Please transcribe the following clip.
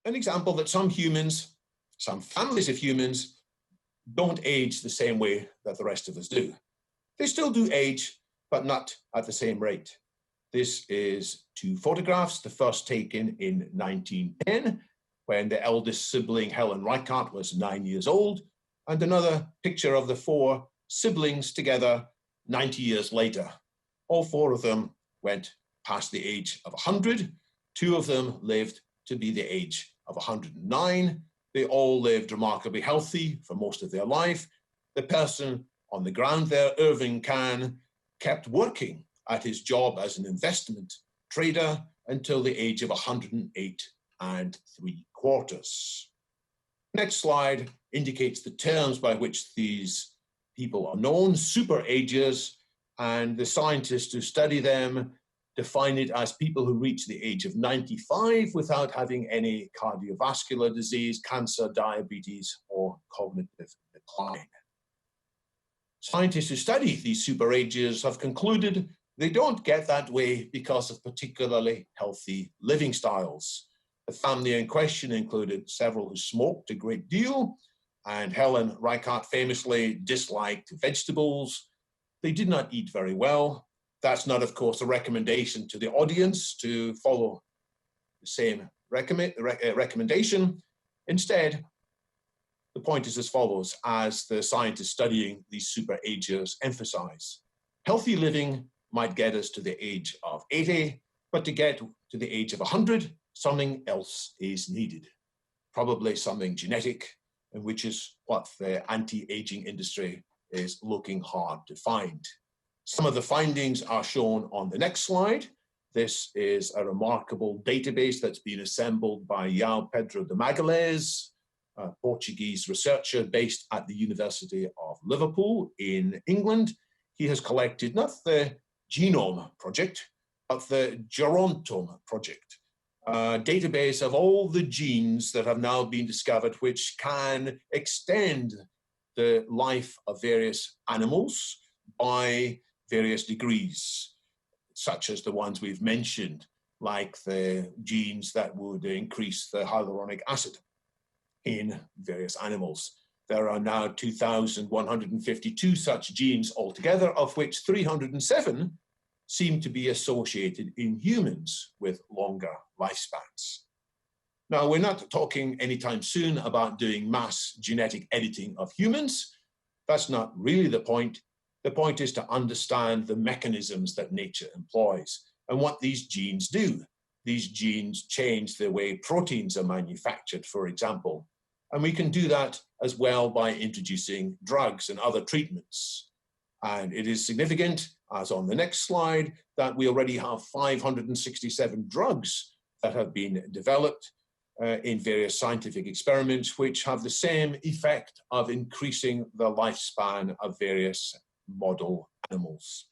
an example that some humans, some families of humans, don't age the same way that the rest of us do. They still do age, but not at the same rate. This is two photographs, the first taken in 1910, when the eldest sibling, Helen Reichardt, was 9 years old, and another picture of the four siblings together 90 years later. All four of them went past the age of 100. Two of them lived to be the age of 109. They all lived remarkably healthy for most of their life. The person on the ground there, Irving Kahn, kept working at his job as an investment trader until the age of 108 3/4. Next slide indicates the terms by which these people are known, super agers, and the scientists who study them define it as people who reach the age of 95 without having any cardiovascular disease, cancer, diabetes, or cognitive decline. Scientists who study these super agers have concluded they don't get that way because of particularly healthy living styles. The family in question included several who smoked a great deal, and Helen Reichardt famously disliked vegetables. They did not eat very well. That's not, of course, a recommendation to the audience to follow the same recommendation. Instead, the point is as follows, as the scientists studying these super agers emphasize. Healthy living might get us to the age of 80, but to get to the age of 100, something else is needed. Probably something genetic, and which is what the anti-aging industry is looking hard to find. Some of the findings are shown on the next slide. This is a remarkable database that's been assembled by João Pedro de Magalhães, a Portuguese researcher based at the University of Liverpool in England. He has collected not the Genome Project, but the Gerontome Project, a database of all the genes that have now been discovered which can extend the life of various animals by various degrees, such as the ones we've mentioned, like the genes that would increase the hyaluronic acid in various animals. There are now 2,152 such genes altogether, of which 307 seem to be associated in humans with longer lifespans. Now, we're not talking anytime soon about doing mass genetic editing of humans. That's not really the point. The point is to understand the mechanisms that nature employs and what these genes do. These genes change the way proteins are manufactured, for example. And we can do that as well by introducing drugs and other treatments. And it is significant, as on the next slide, that we already have 567 drugs that have been developed in various scientific experiments, which have the same effect of increasing the lifespan of various model animals.